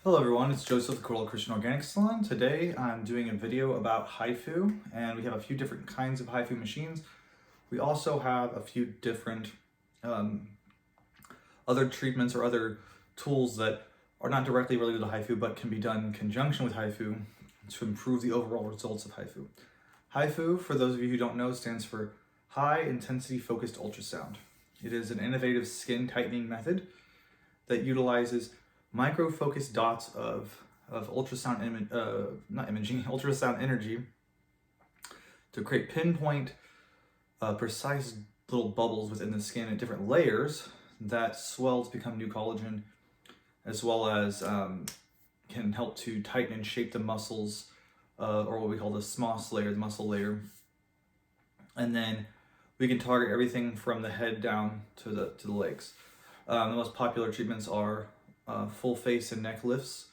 Hello everyone, it's Joseph, the Coral Christian Organic Salon. Today I'm doing a video about Hifu, and we have a few different kinds of Hifu machines. We also have a few different other treatments or other tools that are not directly related to Hifu but can be done in conjunction with Hifu to improve the overall results of Hifu. Hifu, for those of you who don't know, stands for High Intensity Focused Ultrasound. It is an innovative skin tightening method that utilizes micro-focused dots of ultrasound ultrasound energy to create pinpoint precise little bubbles within the skin at different layers that swell to become new collagen, as well as can help to tighten and shape the muscles, or what we call the SMOS layer, the muscle layer. And then we can target everything from the head down to the legs. The most popular treatments are full face and neck lifts,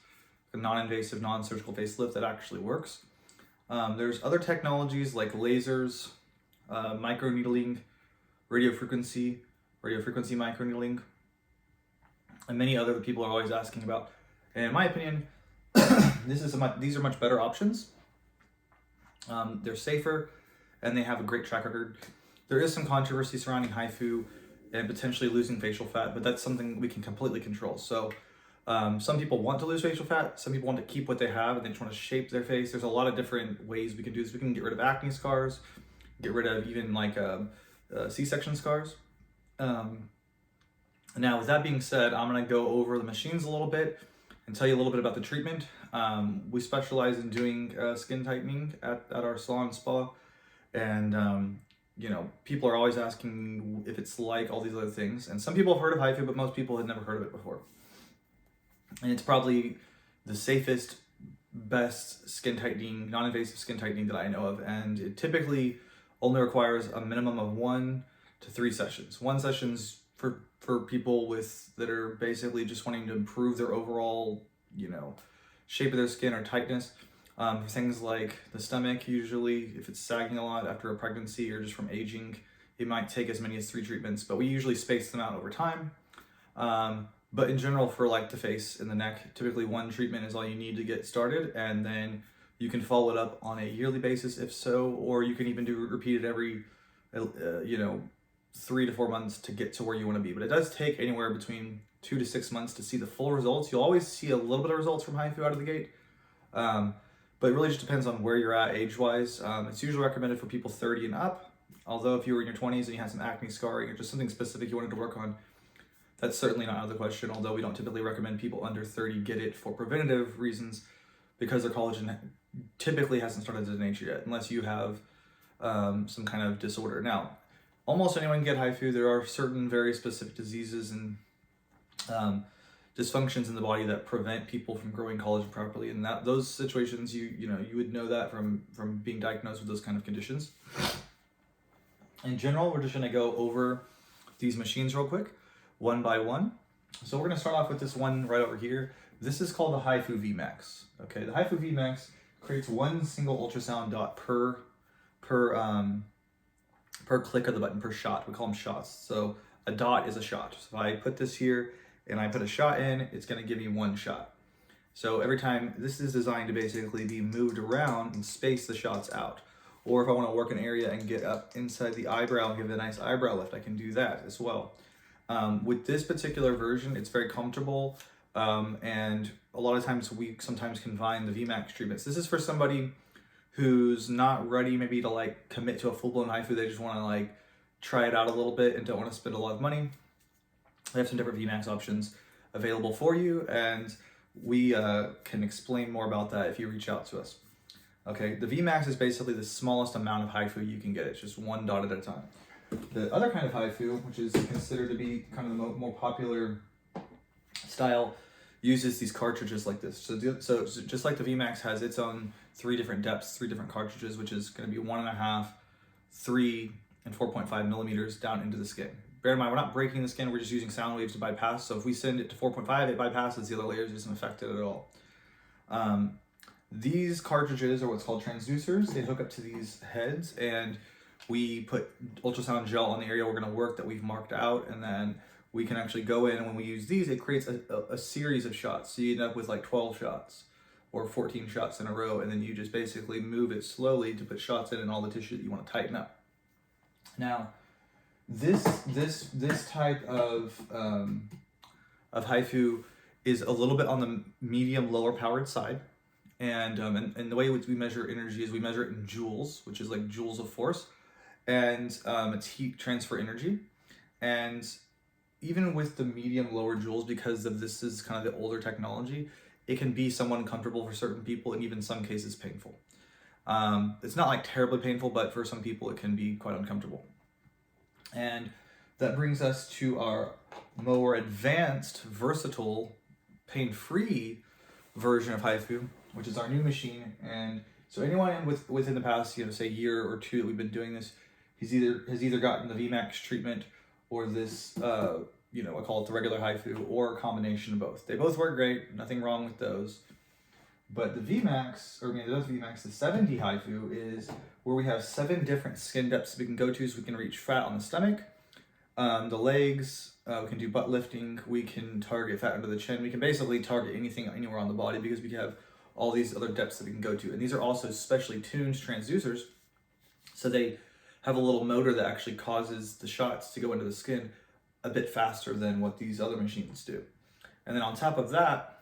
a non-invasive, non-surgical face lift that actually works. There's other technologies like lasers, microneedling, radiofrequency microneedling, and many other that people are always asking about. And in my opinion, these are much better options. They're safer, and they have a great track record. There is some controversy surrounding Hifu and potentially losing facial fat, but that's something we can completely control. So some people want to lose facial fat, some people want to keep what they have and they just want to shape their face. There's a lot of different ways we can do this. We can get rid of acne scars, get rid of even like C-section scars. Now with that being said, I'm gonna go over the machines a little bit and tell you a little bit about the treatment. We specialize in doing skin tightening at our salon spa, and you know, people are always asking if it's like all these other things. And some people have heard of Hifu, but most people had never heard of it before. And it's probably the safest, best skin tightening, non-invasive skin tightening that I know of. And it typically only requires a minimum of 1 to 3 sessions. 1 session's for people that are basically just wanting to improve their overall, shape of their skin or tightness. For things like the stomach, usually if it's sagging a lot after a pregnancy or just from aging, it might take as many as 3 treatments, but we usually space them out over time. But in general, for like the face and the neck, typically 1 treatment is all you need to get started, and then you can follow it up on a yearly basis if so, or you can even do repeated every 3 to 4 months to get to where you want to be. But it does take anywhere between 2 to 6 months to see the full results. You'll always see a little bit of results from Hifu out of the gate. But it really just depends on where you're at age-wise. It's usually recommended for people 30 and up. Although if you were in your 20s and you had some acne scarring or just something specific you wanted to work on, that's certainly not out of the question. Although we don't typically recommend people under 30 get it for preventative reasons, because their collagen typically hasn't started to denature yet, unless you have some kind of disorder. Now, almost anyone can get Hifu. There are certain very specific diseases and dysfunctions in the body that prevent people from growing collagen properly, and those situations you would know that from being diagnosed with those kind of conditions. In general, we're just going to go over these machines real quick, one by one. So we're going to start off with this one right over here. This is called the Hifu VMAX. Okay, the Hifu VMAX creates 1 single ultrasound dot per click of the button, per shot. We call them shots. So a dot is a shot. So if I put this here and I put a shot in, it's going to give me 1 shot. So every time, this is designed to basically be moved around and space the shots out. Or if I want to work an area and get up inside the eyebrow and give it a nice eyebrow lift, I can do that as well. With this particular version, it's very comfortable, and a lot of times we sometimes combine the VMAX treatments. This is for somebody who's not ready maybe to like commit to a full-blown Hifu. They just want to like try it out a little bit and don't want to spend a lot of money. We have some different VMAX options available for you, and we can explain more about that if you reach out to us. Okay, the VMAX is basically the smallest amount of Hifu you can get. It's just 1 dot at a time. The other kind of Hifu, which is considered to be kind of the more popular style, uses these cartridges like this. So just like the VMAX has its own 3 different depths, 3 different cartridges, which is going to be 1.5, 3, and 4.5 millimeters down into the skin. Bear in mind, we're not breaking the skin, we're just using sound waves to bypass. So if we send it to 4.5, it bypasses the other layers, it doesn't affect it at all. These cartridges are what's called transducers. They hook up to these heads, and we put ultrasound gel on the area we're going to work that we've marked out, and then we can actually go in, and when we use these, it creates a series of shots. So you end up with like 12 shots or 14 shots in a row, and then you just basically move it slowly to put shots in all the tissue that you want to tighten up. Now, this type of Hifu is a little bit on the medium lower powered side, and the way which we measure energy is we measure it in joules, which is like joules of force, and it's heat transfer energy. And even with the medium lower joules, because of this is kind of the older technology, it can be somewhat uncomfortable for certain people, and even in some cases painful. It's not like terribly painful, but for some people it can be quite uncomfortable. And that brings us to our more advanced, versatile, pain-free version of Hifu, which is our new machine. And so anyone within the past, say year or two that we've been doing this, has either gotten the VMAX treatment or this, I call it the regular Hifu, or a combination of both. They both work great, nothing wrong with those. But the VMAX, the 70 Hifu is where we have 7 different skin depths we can go to, so we can reach fat on the stomach, the legs, we can do butt lifting, we can target fat under the chin, we can basically target anything anywhere on the body because we have all these other depths that we can go to. And these are also specially tuned transducers, so they have a little motor that actually causes the shots to go into the skin a bit faster than what these other machines do. And then on top of that,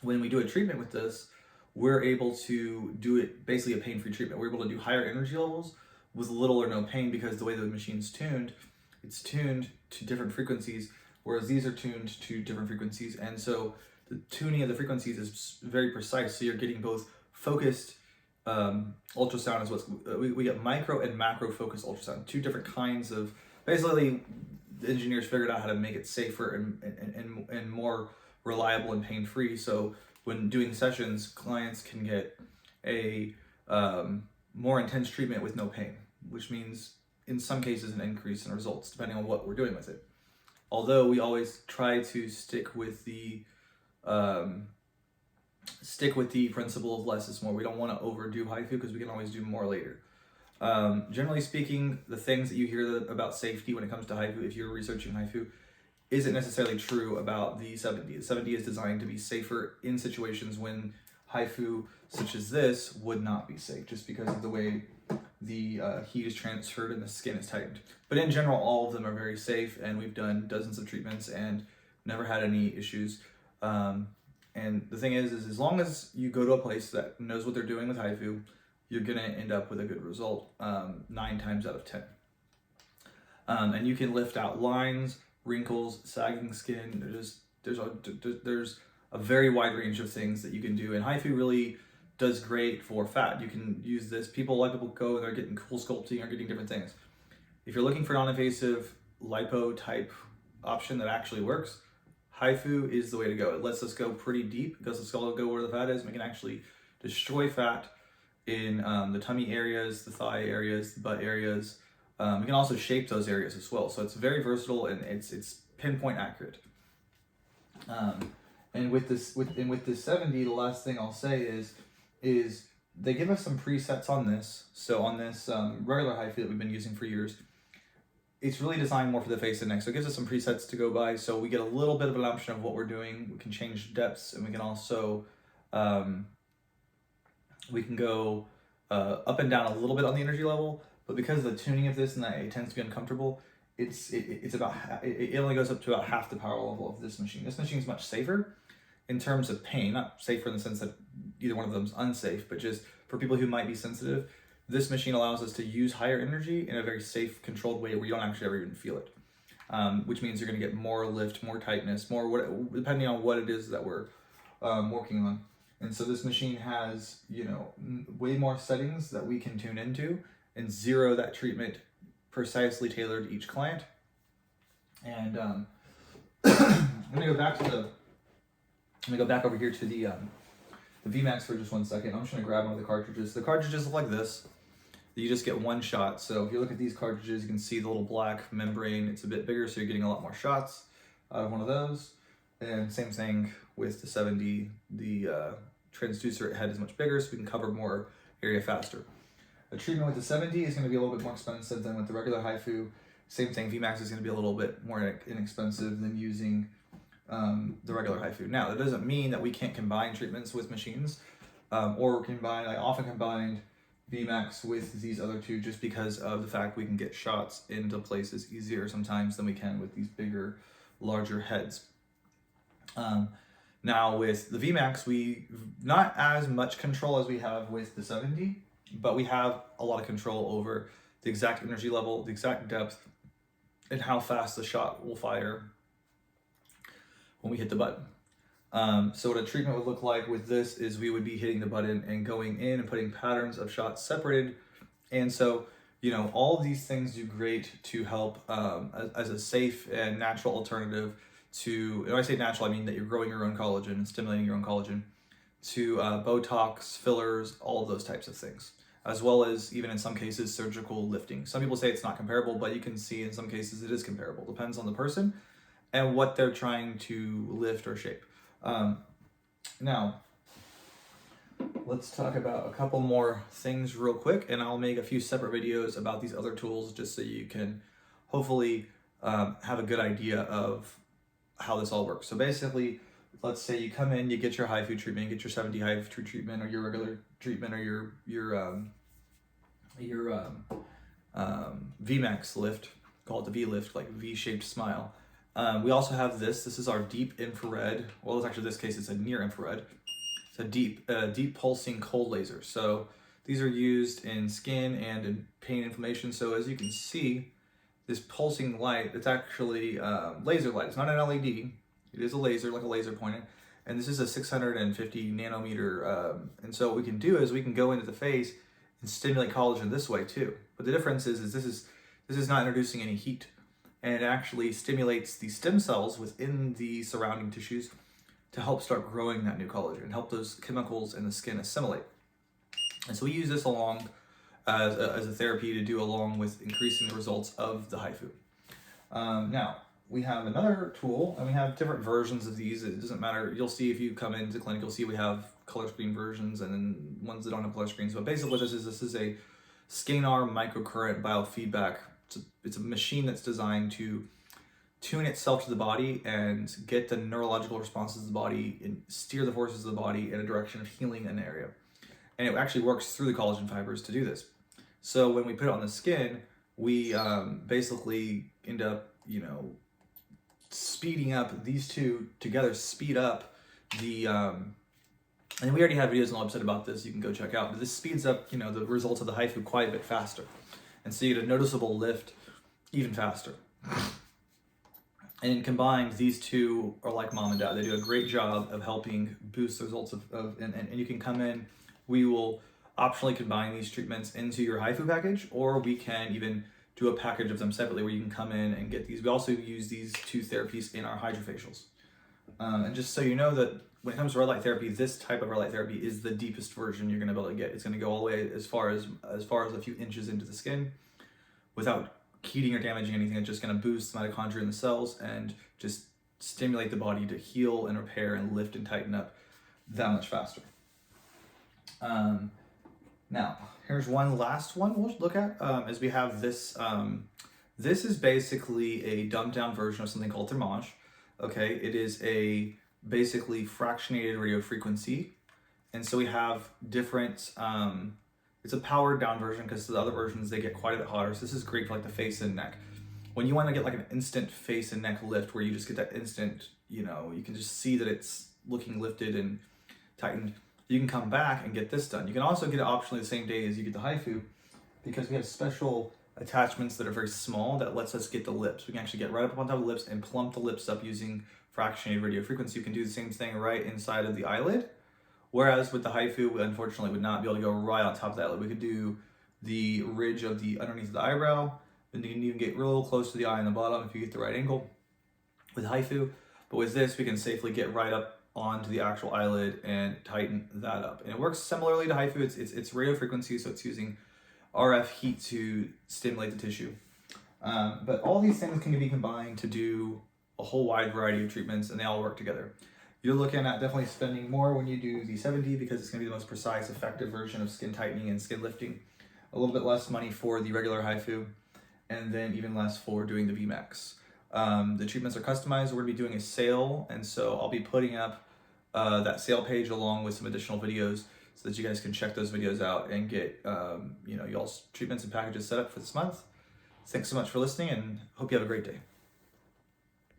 when we do a treatment with this, we're able to do it basically a pain-free treatment. We're able to do higher energy levels with little or no pain because the way the machine's tuned, it's tuned to different frequencies, whereas these are tuned to different frequencies. And so the tuning of the frequencies is very precise. So you're getting both focused ultrasound, we get micro and macro focused ultrasound, 2 different kinds of, basically the engineers figured out how to make it safer and more reliable and pain-free. So when doing sessions, clients can get a more intense treatment with no pain, which means in some cases an increase in results depending on what we're doing with it. Although we always try to stick with the principle of less is more. We don't want to overdo Hifu because we can always do more later. Generally speaking, the things that you hear about safety when it comes to Hifu, if you're researching Hifu, isn't necessarily true about the 70. The 70 is designed to be safer in situations when Hifu, such as this, would not be safe, just because of the way the heat is transferred and the skin is tightened. But in general, all of them are very safe, and we've done dozens of treatments and never had any issues. And the thing is as long as you go to a place that knows what they're doing with Hifu, you're gonna end up with a good result 9 times out of 10. And you can lift out lines, wrinkles, sagging skin. There's a very wide range of things that you can do, and Hifu really does great for fat. You can use this. A lot of people go and they're getting cool sculpting or getting different things. If you're looking for non-invasive lipo type option that actually works, Hifu is the way to go. It lets us go pretty deep. It lets us go where the fat is. And we can actually destroy fat in the tummy areas, the thigh areas, the butt areas. We can also shape those areas as well. So it's very versatile and it's pinpoint accurate. And with this 70, the last thing I'll say is they give us some presets on this. So on this regular Hifu that we've been using for years, it's really designed more for the face and neck. So it gives us some presets to go by. So we get a little bit of an option of what we're doing. We can change depths, and we can also we can go up and down a little bit on the energy level. But because of the tuning of this and that it tends to be uncomfortable, it only goes up to about half the power level of this machine. This machine is much safer in terms of pain, not safer in the sense that either one of them is unsafe, but just for people who might be sensitive, this machine allows us to use higher energy in a very safe, controlled way where you don't actually ever even feel it. Which means you're going to get more lift, more tightness, depending on what it is that we're working on. And so this machine has, way more settings that we can tune into and zero that treatment precisely tailored to each client. And I'm gonna go back over here to the VMAX for just 1 second. I'm just gonna grab one of the cartridges. The cartridges look like this. You just get 1 shot. So if you look at these cartridges, you can see the little black membrane. It's a bit bigger, so you're getting a lot more shots out of one of those. And same thing with the 70. The transducer head is much bigger, so we can cover more area faster. A treatment with the 70 is going to be a little bit more expensive than with the regular Hifu. Same thing, VMAX is going to be a little bit more inexpensive than using the regular Hifu. Now, that doesn't mean that we can't combine treatments with machines, or combine. I often combined VMAX with these other two just because of the fact we can get shots into places easier sometimes than we can with these bigger, larger heads. Now with the VMAX, we not as much control as we have with the 70, but we have a lot of control over the exact energy level, the exact depth, and how fast the shot will fire when we hit the button. So what a treatment would look like with this is we would be hitting the button and going in and putting patterns of shots separated. And so, all of these things do great to help as a safe and natural alternative to, when I say natural, I mean that you're growing your own collagen and stimulating your own collagen, to Botox, fillers, all of those types of things, as well as even in some cases surgical lifting. Some people say it's not comparable, but you can see in some cases it is comparable. Depends on the person and what they're trying to lift or shape. Now, let's talk about a couple more things real quick, and I'll make a few separate videos about these other tools just so you can hopefully have a good idea of how this all works. So basically, let's say you come in, you get your Hifu treatment, get your 70 Hifu treatment, or your regular treatment, or your VMAX lift, call it the V lift, like V-shaped smile. We also have this is our deep infrared, well, it's actually, this case, it's a near infrared. It's a deep pulsing cold laser. So these are used in skin and in pain inflammation. So as you can see, this pulsing light, it's actually laser light. It's not an LED. It is a laser, like a laser pointer. And this is a 650 nanometer. And so what we can do is we can go into the face and stimulate collagen this way too. But the difference is this is not introducing any heat. And it actually stimulates the stem cells within the surrounding tissues to help start growing that new collagen and help those chemicals in the skin assimilate. And so we use this along as a therapy to do along with increasing the results of the Hifu. Now, we have another tool, and we have different versions of these. It doesn't matter. You'll see if you come into the clinic, you'll see we have color screen versions and then ones that don't have color screens. But basically what this is a scalar microcurrent biofeedback. It's a machine that's designed to tune itself to the body and get the neurological responses of the body and steer the forces of the body in a direction of healing an area. And it actually works through the collagen fibers to do this. So when we put it on the skin, we basically end up, speeding up these two together, speed up the, and we already have videos on the website about this, you can go check out, but this speeds up, the results of the Hifu quite a bit faster. And so you get a noticeable lift even faster. And combined, these two are like mom and dad. They do a great job of helping boost the results and you can come in, we will optionally combine these treatments into your Hifu package, or we can even do a package of them separately where you can come in and get these. We also use these two therapies in our hydrofacials. And just so you know that when it comes to red light therapy, this type of red light therapy is the deepest version you're gonna be able to get. It's gonna go all the way as far as a few inches into the skin without heating or damaging anything. It's just gonna boost the mitochondria in the cells and just stimulate the body to heal and repair and lift and tighten up that much faster. Now, here's one last one we'll look at, as we have this. This is basically a dumbed down version of something called thermage. Okay, it is a basically fractionated radio frequency. And so we have different, it's a powered down version because the other versions, they get quite a bit hotter. So this is great for like the face and neck. When you want to get like an instant face and neck lift where you just get that instant, you can just see that it's looking lifted and tightened, you can come back and get this done. You can also get it optionally the same day as you get the Hifu because we have special attachments that are very small that lets us get the lips. We can actually get right up on top of the lips and plump the lips up using fractionated radio frequency. You can do the same thing right inside of the eyelid. Whereas with the Hifu, we unfortunately would not be able to go right on top of the eyelid. We could do the ridge of the underneath of the eyebrow, and you can even get real close to the eye on the bottom if you get the right angle with Hifu. But with this, we can safely get right up onto the actual eyelid and tighten that up. And it works similarly to Hifu. It's radio frequency, so it's using RF heat to stimulate the tissue. But all these things can be combined to do a whole wide variety of treatments, and they all work together. You're looking at definitely spending more when you do the 70 because it's going to be the most precise, effective version of skin tightening and skin lifting. A little bit less money for the regular Hifu. and then even less for doing the VMAX. The treatments are customized. We're gonna be doing a sale, and so I'll be putting up that sale page along with some additional videos so that you guys can check those videos out and get y'all's treatments and packages set up for this month. Thanks so much for listening, and hope you have a great day.